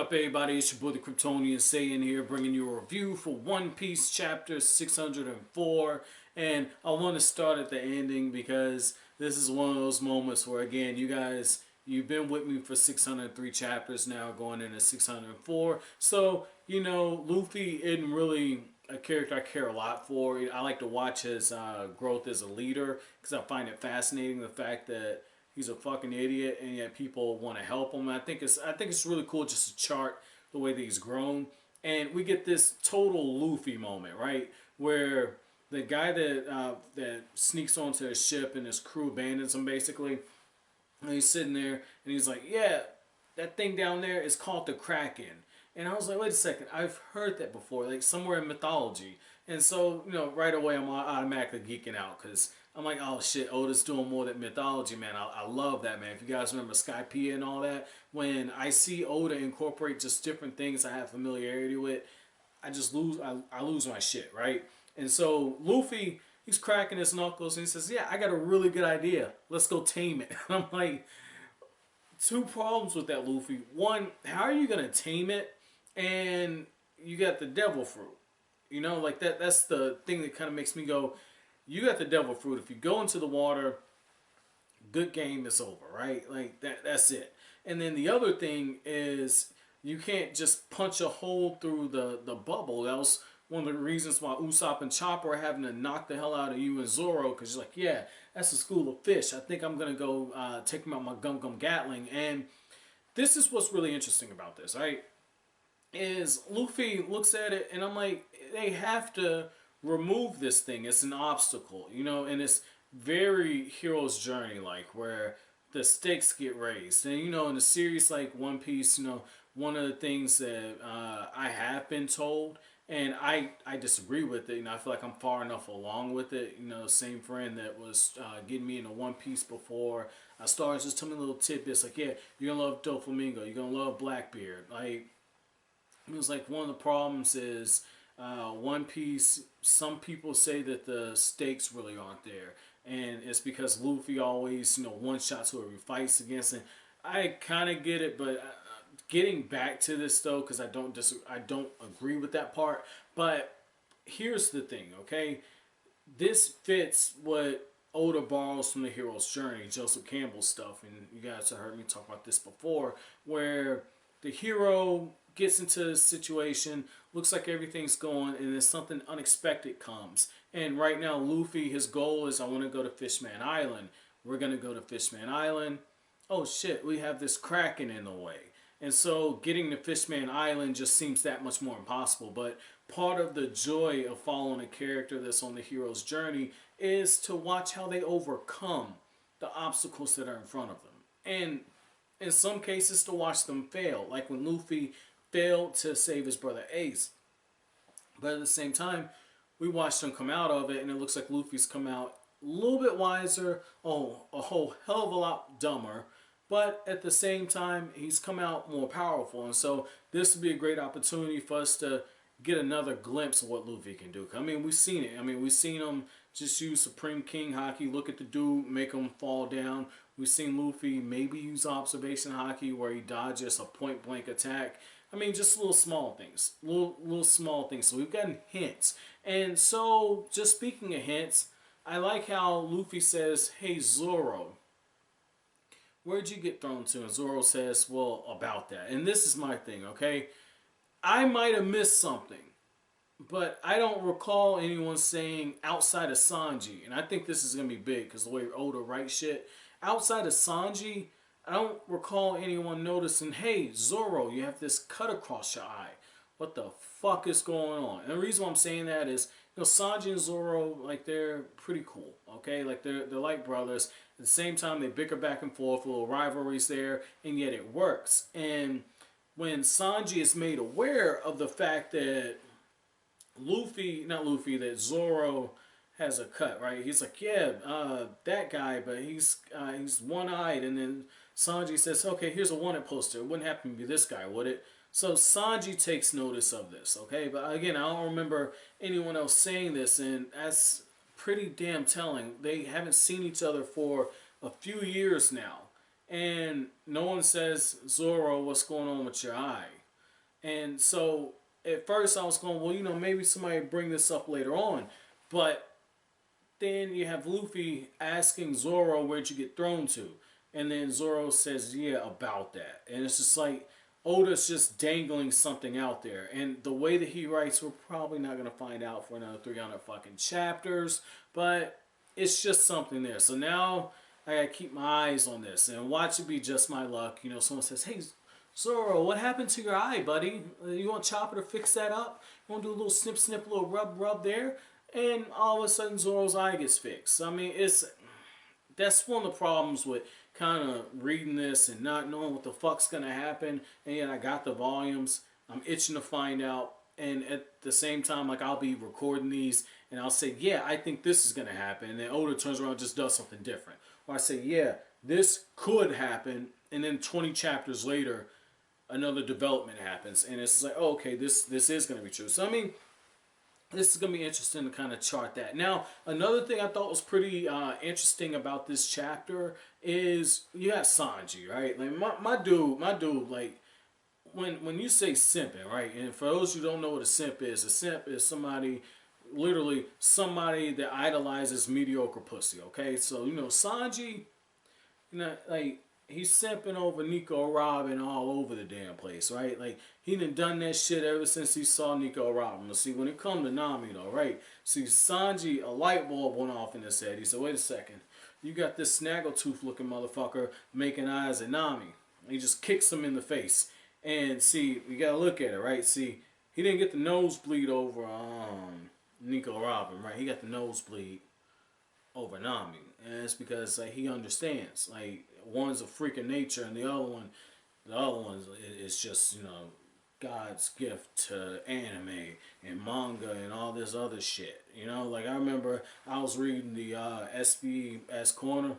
up, everybody? It's your boy the Kryptonian saying here, bringing you a review for One Piece chapter 604. And I want to start at the ending because this is one of those moments where, again, you guys, you've been with me for 603 chapters now, going into 604. So, you know, Luffy isn't really a character I care a lot for. I like to watch his growth as a leader because I find it fascinating, the fact that he's a fucking idiot, and yet people want to help him. I think it's really cool just to chart the way that he's grown, and we get this total Luffy moment, right, where the guy that sneaks onto his ship and his crew abandons him basically, and he's sitting there and he's like, "Yeah, that thing down there is called the Kraken." And I was like, wait a second, I've heard that before, like somewhere in mythology. And so, you know, right away I'm automatically geeking out because I'm like, oh shit, Oda's doing more than mythology, man. I love that, man. If you guys remember Skypiea and all that, when I see Oda incorporate just different things I have familiarity with, I just lose, I lose my shit, right? And so Luffy, he's cracking his knuckles and he says, yeah, I got a really good idea. Let's go tame it. And I'm like, two problems with that, Luffy. One, how are you going to tame it? And you got the devil fruit. You know, like that's the thing that kind of makes me go, you got the devil fruit. If you go into the water, good game is over, right? Like that's it. And then the other thing is you can't just punch a hole through the bubble. That was one of the reasons why Usopp and Chopper are having to knock the hell out of you and Zoro, because you're like, yeah, that's a school of fish. I think I'm going to go take him out my Gum Gum Gatling. And this is what's really interesting about this, right? Is Luffy looks at it and I'm like, they have to remove this thing. It's an obstacle, you know, and it's very hero's journey like, where the stakes get raised. And you know, in a series like One Piece, you know, one of the things that I have been told, and I disagree with it, you know, I feel like I'm far enough along with it. You know, same friend that was getting me into One Piece before I started just telling me little tidbits like, yeah, you're gonna love Doflamingo, you're gonna love Blackbeard. Like, it was like one of the problems is One Piece, some people say that the stakes really aren't there. And it's because Luffy always, you know, one-shots whoever he fights against. And I kind of get it, but getting back to this though, because I don't agree with that part. But here's the thing, okay? This fits what Oda borrows from the hero's journey, Joseph Campbell stuff. And you guys have heard me talk about this before, where the hero gets into a situation, looks like everything's going, and then something unexpected comes. And right now, Luffy, his goal is, I want to go to Fishman Island. We're going to go to Fishman Island. Oh shit, we have this Kraken in the way. And so getting to Fishman Island just seems that much more impossible. But part of the joy of following a character that's on the hero's journey is to watch how they overcome the obstacles that are in front of them. And in some cases, to watch them fail. Like when Luffy failed to save his brother Ace. But at the same time, we watched him come out of it, and it looks like Luffy's come out a little bit wiser, oh, a whole hell of a lot dumber, but at the same time, he's come out more powerful. And so this would be a great opportunity for us to get another glimpse of what Luffy can do. I mean, we've seen it. I mean, we've seen him just use Supreme King Haki, look at the dude, make him fall down. We've seen Luffy maybe use Observation Haki where he dodges a point-blank attack. I mean, just little small things. Little small things. So we've gotten hints. And so, just speaking of hints, I like how Luffy says, hey, Zoro, where'd you get thrown to? And Zoro says, well, about that. And this is my thing, okay? I might have missed something, but I don't recall anyone saying outside of Sanji. And I think this is going to be big because the way Oda writes shit. Outside of Sanji, I don't recall anyone noticing, hey, Zoro, you have this cut across your eye. What the fuck is going on? And the reason why I'm saying that is, you know, Sanji and Zoro, like, they're pretty cool, okay? Like, they're like brothers. At the same time, they bicker back and forth, a little rivalries there, and yet it works. And when Sanji is made aware of the fact that that Zoro has a cut, right? He's like, yeah, that guy, but he's one-eyed. And then Sanji says, okay, here's a wanted poster. It wouldn't happen to be this guy, would it? So Sanji takes notice of this, okay? But again, I don't remember anyone else saying this, and that's pretty damn telling. They haven't seen each other for a few years now. And no one says, Zoro, what's going on with your eye? And so at first I was going, well, you know, maybe somebody bring this up later on. But then you have Luffy asking Zoro, where'd you get thrown to? And then Zoro says, yeah, about that. And it's just like, Oda's just dangling something out there. And the way that he writes, we're probably not going to find out for another 300 fucking chapters. But it's just something there. So now I got to keep my eyes on this. And watch it be just my luck. You know, someone says, hey, Zoro, what happened to your eye, buddy? You want Chopper to fix that up? You want to do a little snip, snip, a little rub, rub there? And all of a sudden Zoro's eye gets fixed. I mean, that's one of the problems with kind of reading this and not knowing what the fuck's gonna happen. And yet I got the volumes. I'm itching to find out. And at the same time, like, I'll be recording these and I'll say, yeah, I think this is gonna happen. And then Oda turns around and just does something different. Or I say, yeah, this could happen. And then 20 chapters later, another development happens. And it's like, oh, okay, this is gonna be true. So I mean, this is going to be interesting to kind of chart that. Now, another thing I thought was pretty interesting about this chapter is you got Sanji, right? Like, my dude, like, when you say simping, right? And for those who don't know what a simp is somebody, literally somebody that idolizes mediocre pussy, okay? So, you know, Sanji, you know, like, he's simping over Nico Robin all over the damn place, right? Like, he done that shit ever since he saw Nico Robin. But see, when it come to Nami, though, right? See, Sanji, a light bulb went off in his head. He said, wait a second. You got this snaggletooth looking motherfucker making eyes at Nami. He just kicks him in the face. And see, you gotta look at it, right? See, he didn't get the nosebleed over Nico Robin, right? He got the nosebleed over Nami. And it's because, like, he understands. Like, one's a freak of nature, and the other one is just, you know, God's gift to anime and manga and all this other shit. You know, like, I remember I was reading the SBS Corner,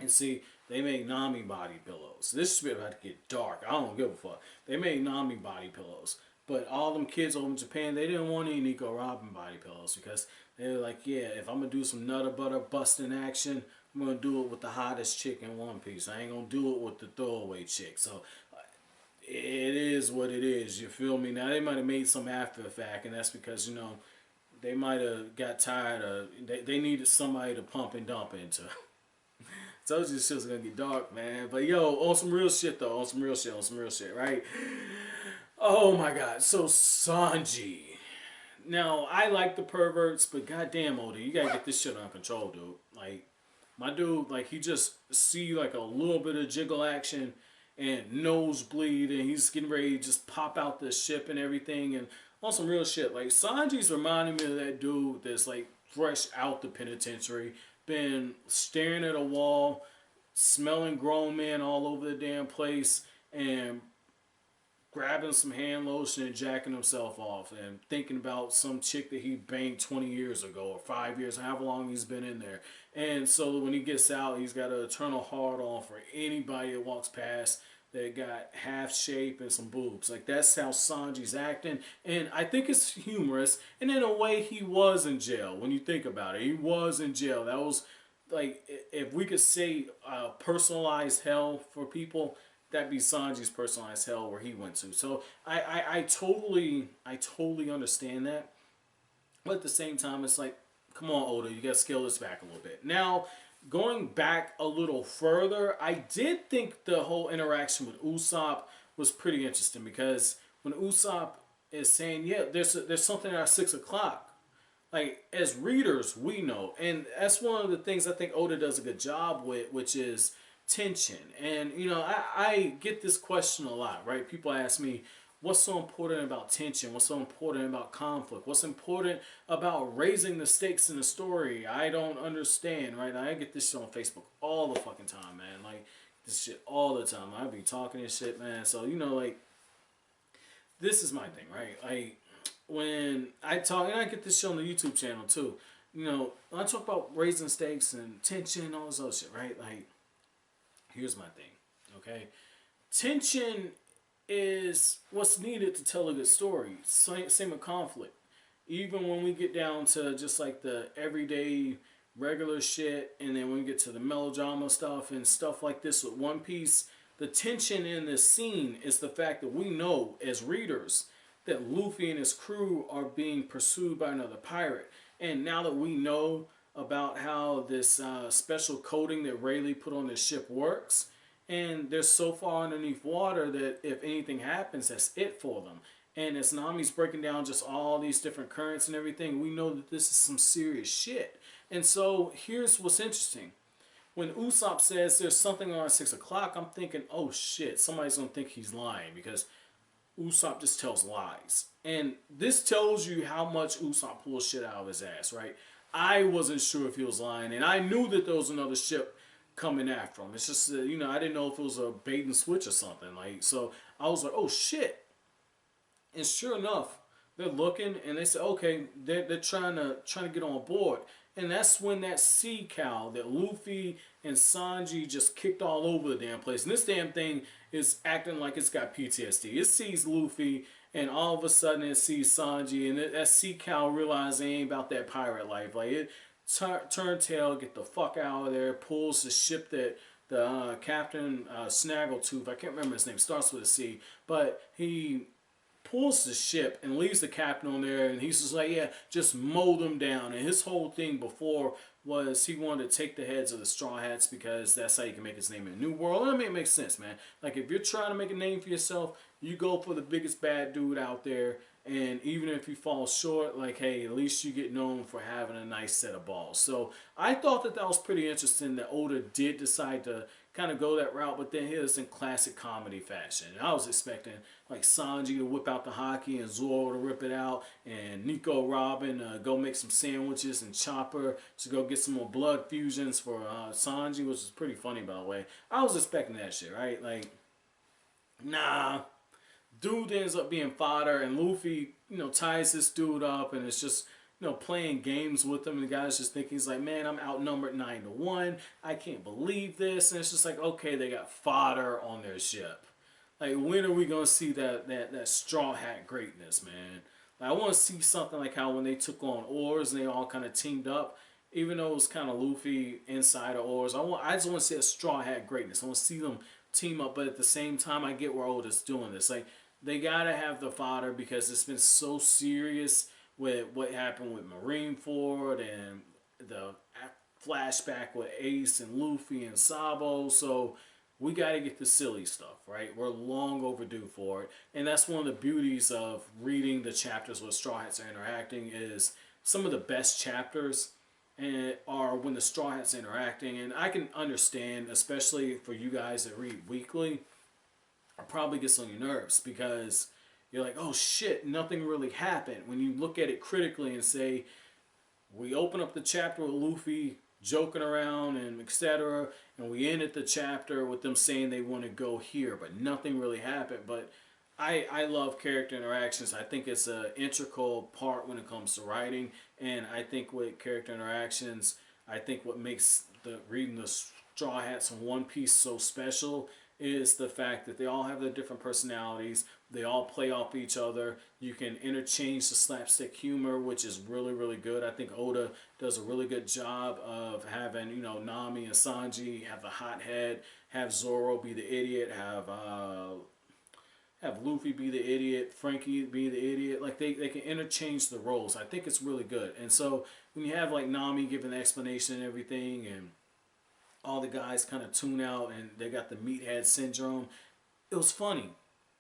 and see, they made Nami body pillows. This is about to get dark. I don't give a fuck. They made Nami body pillows. But all them kids over in Japan, they didn't want any Nico Robin body pillows because they were like, yeah, if I'm going to do some nutter butter busting action, I'm going to do it with the hottest chick in One Piece. I ain't going to do it with the throwaway chick. So it is what it is. You feel me? Now, they might have made some after effect, and that's because, you know, they might have got tired of, they needed somebody to pump and dump into. Told you this shit's going to get dark, man. But yo, on some real shit, though. On some real shit, right? Oh my god, so Sanji. Now, I like the perverts, but goddamn, Oda, you gotta get this shit under control, dude. Like, my dude, like, he just see, like, a little bit of jiggle action and nosebleed, and he's getting ready to just pop out the ship and everything, and on some real shit. Like, Sanji's reminding me of that dude that's, like, fresh out the penitentiary, been staring at a wall, smelling grown men all over the damn place, and grabbing some hand lotion and jacking himself off and thinking about some chick that he banged 20 years ago or 5 years, however long he's been in there. And so when he gets out, he's got an eternal hard on for anybody that walks past that got half shape and some boobs. Like, that's how Sanji's acting. And I think it's humorous. And in a way, he was in jail. When you think about it, he was in jail. That was, like, if we could say personalized hell for people, that'd be Sanji's personalized hell where he went to. So I totally understand that. But at the same time, it's like, come on, Oda, you gotta scale this back a little bit. Now, going back a little further, I did think the whole interaction with Usopp was pretty interesting because when Usopp is saying, yeah, there's something at 6 o'clock. Like, as readers, we know. And that's one of the things I think Oda does a good job with, which is tension. And, you know, I get this question a lot, right? People ask me, what's so important about tension? What's so important about conflict? What's important about raising the stakes in the story? I don't understand, right? I get this shit on Facebook all the fucking time, man. Like, this shit all the time. I be talking this shit, man. So, you know, like, this is my thing, right? Like, when I talk, and I get this shit on the YouTube channel, too. You know, when I talk about raising stakes and tension and all this other shit, right? Like, here's my thing, okay? Tension is what's needed to tell a good story. Same with conflict. Even when we get down to just like the everyday regular shit, and then when we get to the melodrama stuff and stuff like this with One Piece, the tension in this scene is the fact that we know as readers that Luffy and his crew are being pursued by another pirate. And now that we know about how this special coating that Rayleigh put on his ship works, and they're so far underneath water that if anything happens, that's it for them. And as Nami's breaking down just all these different currents and everything, we know that this is some serious shit. And so here's what's interesting. When Usopp says there's something around 6 o'clock, I'm thinking, oh shit, somebody's going to think he's lying because Usopp just tells lies. And this tells you how much Usopp pulls shit out of his ass, right? I wasn't sure if he was lying, and I knew that there was another ship coming after him. It's just, I didn't know if it was a bait and switch or something. Like, so I was like, oh shit. And sure enough, they're looking, and they say, okay, they're trying to get on board. And that's when that sea cow that Luffy and Sanji just kicked all over the damn place. And this damn thing is acting like it's got PTSD. It sees Luffy, and all of a sudden it sees Sanji, and that sea cow realizes they ain't about that pirate life. Like, it turn tail, get the fuck out of there, pulls the ship that the Captain Snaggletooth, I can't remember his name, starts with a C, but he pulls the ship and leaves the captain on there, and he's just like, yeah, just mow them down. And his whole thing before was he wanted to take the heads of the Straw Hats because that's how you can make his name in the New World. I mean, it makes sense, man. Like, if you're trying to make a name for yourself, you go for the biggest bad dude out there, and even if you fall short, like, hey, at least you get known for having a nice set of balls. So I thought that was pretty interesting that Oda did decide to kind of go that route, but then here's in classic comedy fashion. And I was expecting like Sanji to whip out the hockey and Zoro to rip it out, and Nico Robin go make some sandwiches, and Chopper to go get some more blood fusions for Sanji, which is pretty funny, by the way. I was expecting that shit, right? Like, nah. Dude ends up being fodder, and Luffy, ties this dude up, and it's just, playing games with him, and the guy's just thinking, he's like, man, I'm outnumbered 9-1. I can't believe this. And it's just like, okay, they got fodder on their ship. Like, when are we going to see that Straw Hat greatness, man? Like, I want to see something like how when they took on Oars and they all kind of teamed up, even though it was kind of Luffy inside of Oars, I just want to see a Straw Hat greatness. I want to see them team up, but at the same time, I get where Oda's doing this. Like, they got to have the fodder because it's been so serious with what happened with Marineford and the flashback with Ace and Luffy and Sabo. So we got to get the silly stuff, right? We're long overdue for it. And that's one of the beauties of reading the chapters where Straw Hats are interacting is some of the best chapters are when the Straw Hats are interacting. And I can understand, especially for you guys that read weekly, it probably gets on your nerves because you're like, oh shit, nothing really happened. When you look at it critically and say, we open up the chapter with Luffy joking around and etc., and we ended the chapter with them saying they want to go here, but nothing really happened. But I love character interactions. I think it's an integral part when it comes to writing, and I think with character interactions, I think what makes reading the Straw Hats in One Piece so special is the fact that they all have their different personalities. They all play off each other. You can interchange the slapstick humor, which is really, really good. I think Oda does a really good job of having, Nami and Sanji have the hothead, have Zoro be the idiot, have Luffy be the idiot, Franky be the idiot. Like, they can interchange the roles. I think it's really good. And so when you have, like, Nami giving the explanation and everything, and all the guys kind of tune out and they got the meathead syndrome, it was funny.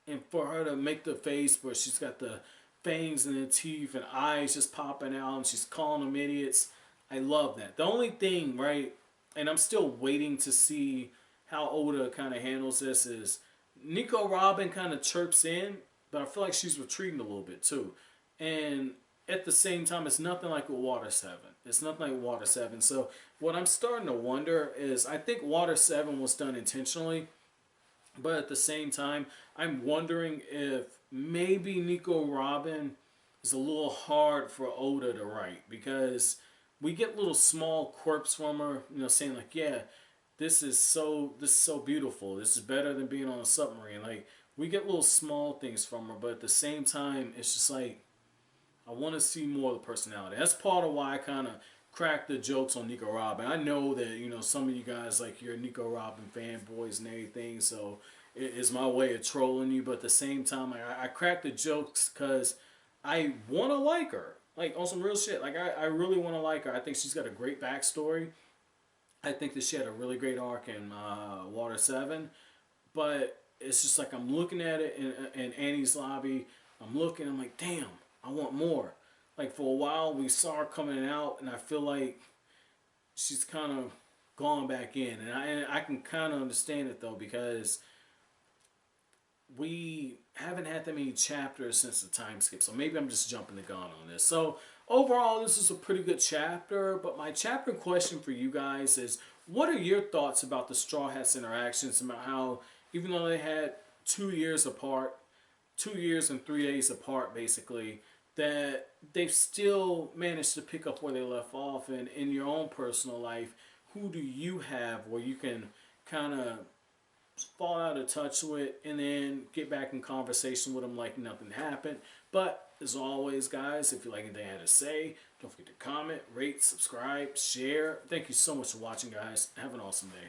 And for her to make the face where she's got the fangs and the teeth and eyes just popping out and she's calling them idiots, I love that. The only thing, right, and I'm still waiting to see how Oda kind of handles this, is Nico Robin kind of chirps in, but I feel like she's retreating a little bit too. And at the same time, it's nothing like with Water 7. It's nothing like Water 7. So what I'm starting to wonder is, I think Water 7 was done intentionally, but at the same time, I'm wondering if maybe Nico Robin is a little hard for Oda to write, because we get little small quirks from her, saying like, yeah, this is so beautiful. This is better than being on a submarine. Like, we get little small things from her, but at the same time, it's just like, I want to see more of the personality. That's part of why I kind of crack the jokes on Nico Robin. I know that, you know, some of you guys, like, you're Nico Robin fanboys and everything, so it's my way of trolling you. But at the same time, I crack the jokes because I want to like her. Like, on some real shit. Like, I really want to like her. I think she's got a great backstory. I think that she had a really great arc in Water 7. But it's just like I'm looking at it in Annie's lobby. I'm looking, I'm like, damn, I want more. Like, for a while, we saw her coming out, and I feel like she's kind of gone back in. And I can kind of understand it, though, because we haven't had that many chapters since the time skip. So maybe I'm just jumping the gun on this. So overall, this is a pretty good chapter. But my chapter question for you guys is, what are your thoughts about the Straw Hats interactions, about how even though they had 2 years apart, 2 years and 3 days apart basically, that they've still managed to pick up where they left off? And in your own personal life, who do you have where you can kind of fall out of touch with and then get back in conversation with them like nothing happened? But as always, guys, if you like anything I had to say, don't forget to comment, rate, subscribe, share. Thank you so much for watching, guys. Have an awesome day.